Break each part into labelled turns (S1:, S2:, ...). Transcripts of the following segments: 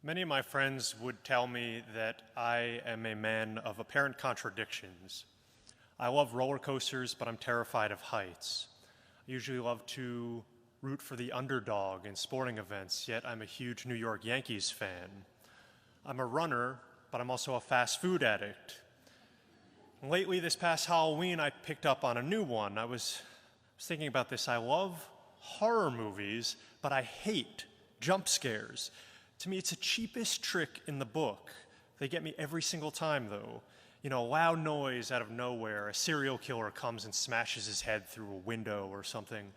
S1: Many of my friends would tell me that I am a man of apparent contradictions. I love roller coasters, but I'm terrified of heights. I usually love to root for the underdog in sporting events, yet I'm a huge New York Yankees fan. I'm a runner, but I'm also a fast food addict. Lately, this past Halloween, I picked up on a new one. I was thinking about this. I love horror movies, but I hate jump scares. To me, it's the cheapest trick in the book. They get me every single time, though. You know, a loud noise out of nowhere, a serial killer comes and smashes his head through a window or something.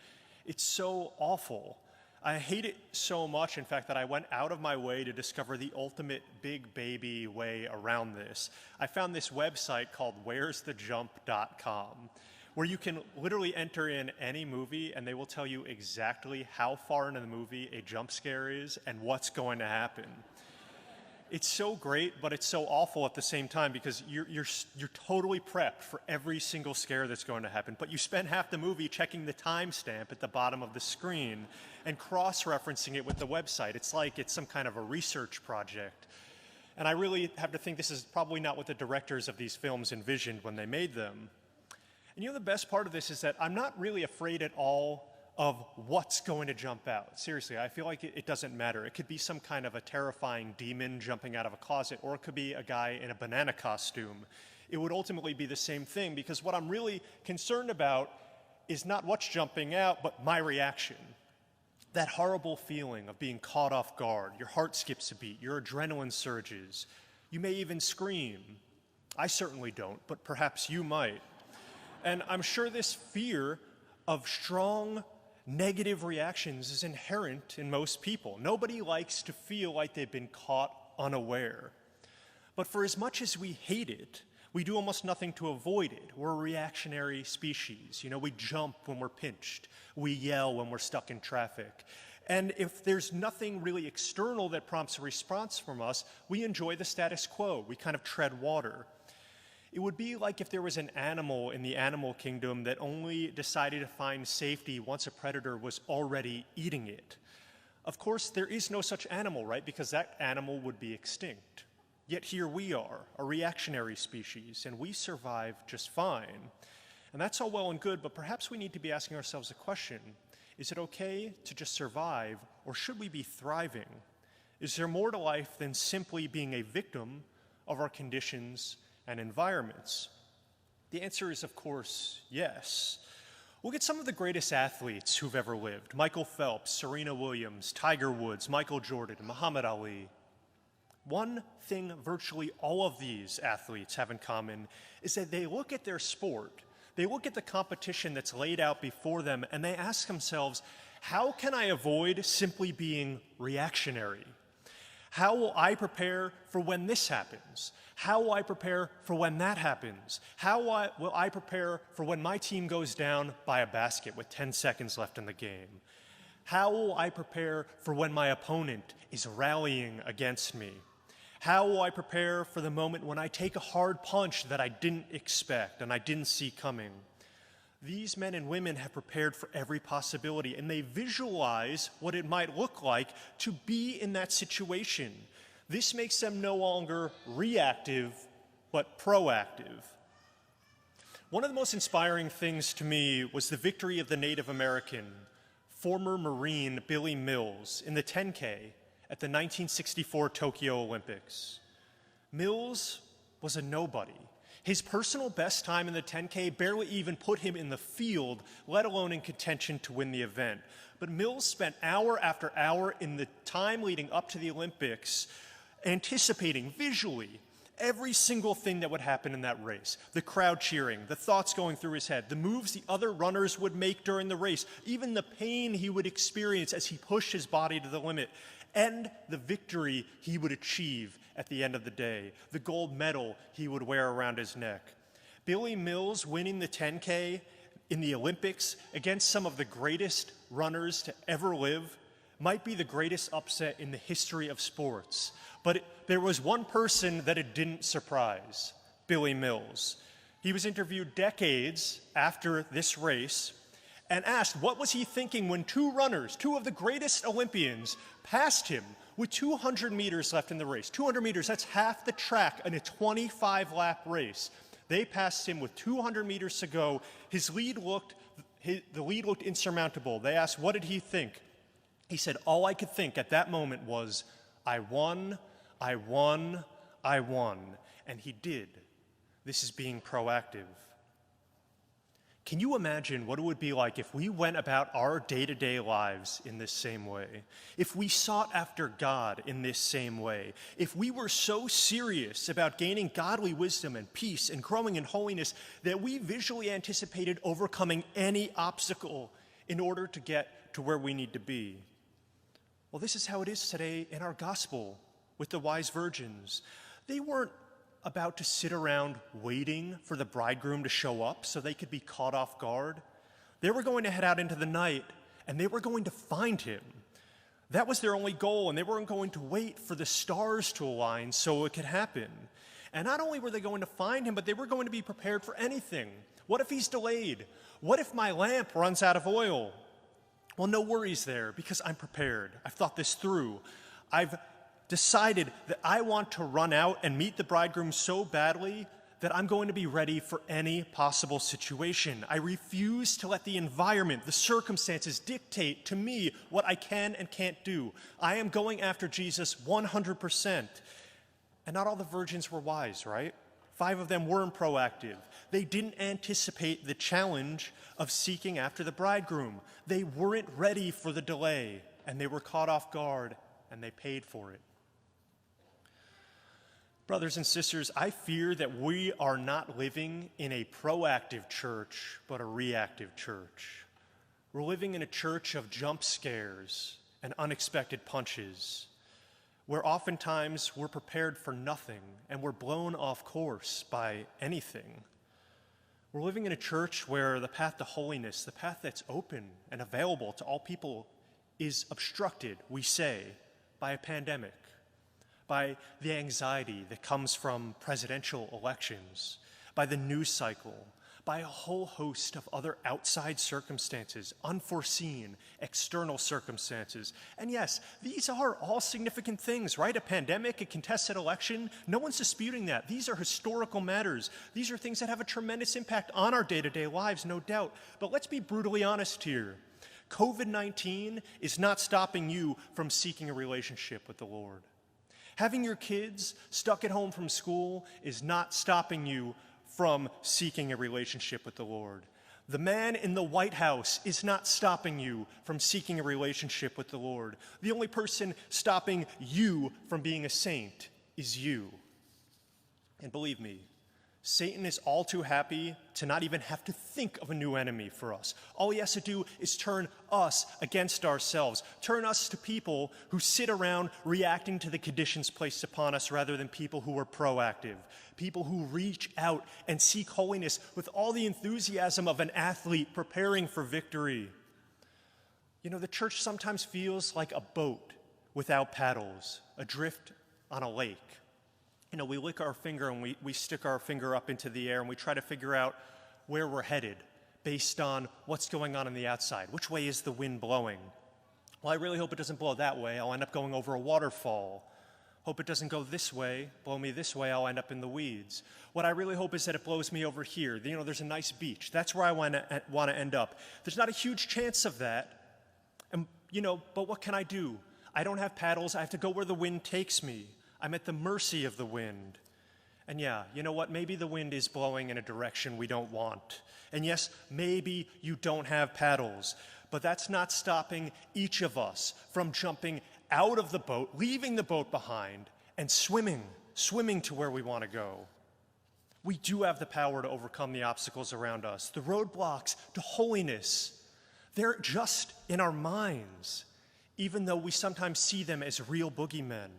S1: It's so awful. I hate it so much, in fact, that I went out of my way to discover the ultimate big baby way around this. I found this website called where'sthejump.com, where you can literally enter in any movie and they will tell you exactly how far into the movie a jump scare is and what's going to happen. It's so great, but it's so awful at the same time because you're totally prepped for every single scare that's going to happen, but you spend half the movie checking the timestamp at the bottom of the screen and cross-referencing it with the website. It's like it's some kind of a research project. And I really have to think this is probably not what the directors of these films envisioned when they made them. And you know the best part of this is that I'm not really afraid at all of what's going to jump out. Seriously, I feel like it doesn't matter. It could be some kind of a terrifying demon jumping out of a closet, or it could be a guy in a banana costume. It would ultimately be the same thing, because what I'm really concerned about is not what's jumping out, but my reaction. That horrible feeling of being caught off guard. Your heart skips a beat, your adrenaline surges. You may even scream. I certainly don't, but perhaps you might. And I'm sure this fear of strong negative reactions is inherent in most people. Nobody likes to feel like they've been caught unaware. But for as much as we hate it, we do almost nothing to avoid it. We're a reactionary species. You know, we jump when we're pinched. We yell when we're stuck in traffic. And if there's nothing really external that prompts a response from us, we enjoy the status quo. We kind of tread water. It would be like if there was an animal in the animal kingdom that only decided to find safety once a predator was already eating it. Of course, there is no such animal, right? Because that animal would be extinct. Yet here we are, a reactionary species, and we survive just fine. And that's all well and good, but perhaps we need to be asking ourselves a question. Is it okay to just survive, or should we be thriving? Is there more to life than simply being a victim of our conditions and environments? The answer is, of course, yes. Look at some of the greatest athletes who've ever lived. Michael Phelps, Serena Williams, Tiger Woods, Michael Jordan, Muhammad Ali. One thing virtually all of these athletes have in common is that they look at their sport, they look at the competition that's laid out before them, and they ask themselves, how can I avoid simply being reactionary? How will I prepare for when this happens? How will I prepare for when that happens? How will I prepare for when my team goes down by a basket with 10 seconds left in the game? How will I prepare for when my opponent is rallying against me? How will I prepare for the moment when I take a hard punch that I didn't expect and I didn't see coming? These men and women have prepared for every possibility, and they visualize what it might look like to be in that situation. This makes them no longer reactive, but proactive. One of the most inspiring things to me was the victory of the Native American, former Marine Billy Mills in the 10K at the 1964 Tokyo Olympics. Mills was a nobody. His personal best time in the 10K barely even put him in the field, let alone in contention to win the event. But Mills spent hour after hour in the time leading up to the Olympics anticipating visually every single thing that would happen in that race. The crowd cheering, the thoughts going through his head, the moves the other runners would make during the race, even the pain he would experience as he pushed his body to the limit, and the victory he would achieve at the end of the day, the gold medal he would wear around his neck. Billy Mills winning the 10K in the Olympics against some of the greatest runners to ever live might be the greatest upset in the history of sports. But there was one person that it didn't surprise, Billy Mills. He was interviewed decades after this race and asked what was he thinking when two runners, two of the greatest Olympians, passed him With 200 meters left in the race, 200 meters, that's half the track in a 25-lap race. They passed him with 200 meters to go. The lead looked insurmountable. They asked, what did he think? He said, all I could think at that moment was, I won, I won, I won. And he did. This is being proactive. Can you imagine what it would be like if we went about our day-to-day lives in this same way? If we sought after God in this same way? If we were so serious about gaining godly wisdom and peace and growing in holiness that we visually anticipated overcoming any obstacle in order to get to where we need to be? Well, this is how it is today in our gospel with the wise virgins. They weren't about to sit around waiting for the bridegroom to show up so they could be caught off guard. They were going to head out into the night, and they were going to find him. That was their only goal, and they weren't going to wait for the stars to align so it could happen. And not only were they going to find him, but they were going to be prepared for anything. What if he's delayed? What if my lamp runs out of oil? Well, no worries there, because I'm prepared. I've thought this through. I've decided that I want to run out and meet the bridegroom so badly that I'm going to be ready for any possible situation. I refuse to let the environment, the circumstances dictate to me what I can and can't do. I am going after Jesus 100%. And not all the virgins were wise, right? 5 of them weren't proactive. They didn't anticipate the challenge of seeking after the bridegroom. They weren't ready for the delay, and they were caught off guard, and they paid for it. Brothers and sisters, I fear that we are not living in a proactive church, but a reactive church. We're living in a church of jump scares and unexpected punches, where oftentimes we're prepared for nothing and we're blown off course by anything. We're living in a church where the path to holiness, the path that's open and available to all people, is obstructed, we say, by a pandemic, by the anxiety that comes from presidential elections, by the news cycle, by a whole host of other outside circumstances, unforeseen external circumstances. And yes, these are all significant things, right? A pandemic, a contested election, no one's disputing that. These are historical matters. These are things that have a tremendous impact on our day-to-day lives, no doubt. But let's be brutally honest here. COVID-19 is not stopping you from seeking a relationship with the Lord. Having your kids stuck at home from school is not stopping you from seeking a relationship with the Lord. The man in the White House is not stopping you from seeking a relationship with the Lord. The only person stopping you from being a saint is you. And believe me, Satan is all too happy to not even have to think of a new enemy for us. All he has to do is turn us against ourselves, turn us to people who sit around reacting to the conditions placed upon us rather than people who are proactive, people who reach out and seek holiness with all the enthusiasm of an athlete preparing for victory. You know, the church sometimes feels like a boat without paddles, adrift on a lake. You know, we lick our finger and we stick our finger up into the air and we try to figure out where we're headed based on what's going on the outside. Which way is the wind blowing? Well, I really hope it doesn't blow that way. I'll end up going over a waterfall. Hope it doesn't go this way, blow me this way, I'll end up in the weeds. What I really hope is that it blows me over here. You know, there's a nice beach. That's where I want to end up. There's not a huge chance of that. And, you know, but what can I do? I don't have paddles. I have to go where the wind takes me. I'm at the mercy of the wind. And yeah, you know what? Maybe the wind is blowing in a direction we don't want. And yes, maybe you don't have paddles. But that's not stopping each of us from jumping out of the boat, leaving the boat behind, and swimming to where we want to go. We do have the power to overcome the obstacles around us. The roadblocks to holiness, they're just in our minds, even though we sometimes see them as real boogeymen.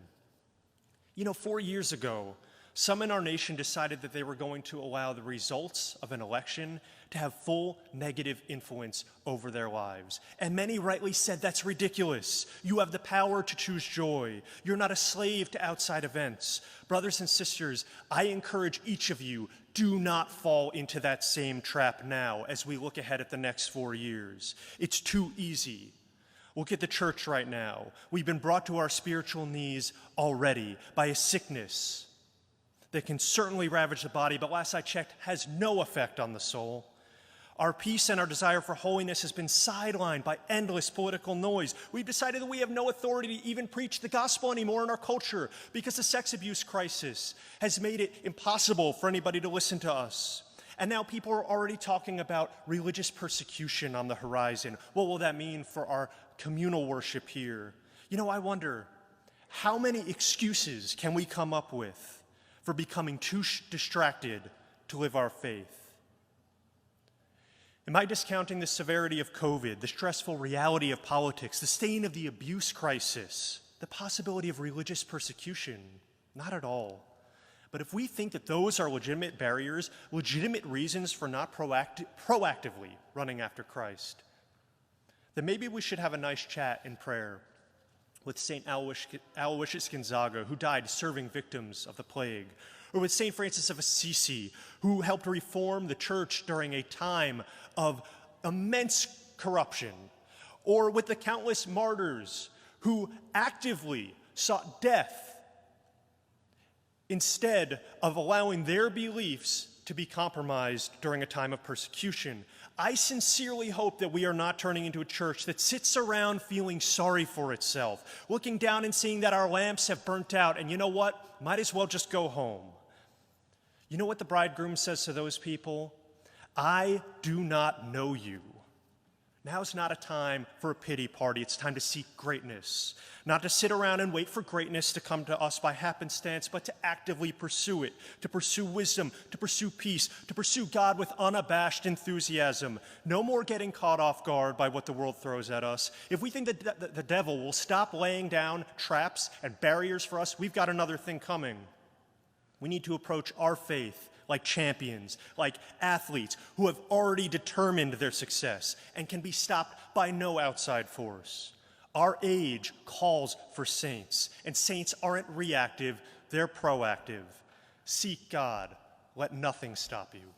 S1: You know, 4 years ago, some in our nation decided that they were going to allow the results of an election to have full negative influence over their lives. And many rightly said, that's ridiculous. You have the power to choose joy. You're not a slave to outside events. Brothers and sisters, I encourage each of you, do not fall into that same trap now as we look ahead at the next 4 years. It's too easy. Look at the church right now. We've been brought to our spiritual knees already by a sickness that can certainly ravage the body, but last I checked, has no effect on the soul. Our peace and our desire for holiness has been sidelined by endless political noise. We've decided that we have no authority to even preach the gospel anymore in our culture because the sex abuse crisis has made it impossible for anybody to listen to us. And now people are already talking about religious persecution on the horizon. What will that mean for our communal worship here? I wonder, how many excuses can we come up with for becoming too distracted to live our faith? Am I discounting the severity of COVID, the stressful reality of politics, the stain of the abuse crisis, the possibility of religious persecution? Not at all. But if we think that those are legitimate barriers, legitimate reasons for not proactively running after Christ, then maybe we should have a nice chat in prayer with St. Aloysius Gonzaga, who died serving victims of the plague, or with St. Francis of Assisi, who helped reform the church during a time of immense corruption, or with the countless martyrs who actively sought death instead of allowing their beliefs to be compromised during a time of persecution. I sincerely hope that we are not turning into a church that sits around feeling sorry for itself, looking down and seeing that our lamps have burnt out, and you know what? Might as well just go home. You know what the bridegroom says to those people? I do not know you. Now's not a time for a pity party. It's time to seek greatness. Not to sit around and wait for greatness to come to us by happenstance, but to actively pursue it, to pursue wisdom, to pursue peace, to pursue God with unabashed enthusiasm. No more getting caught off guard by what the world throws at us. If we think that the devil will stop laying down traps and barriers for us, we've got another thing coming. We need to approach our faith like champions, like athletes who have already determined their success and can be stopped by no outside force. Our age calls for saints, and saints aren't reactive, they're proactive. Seek God, let nothing stop you.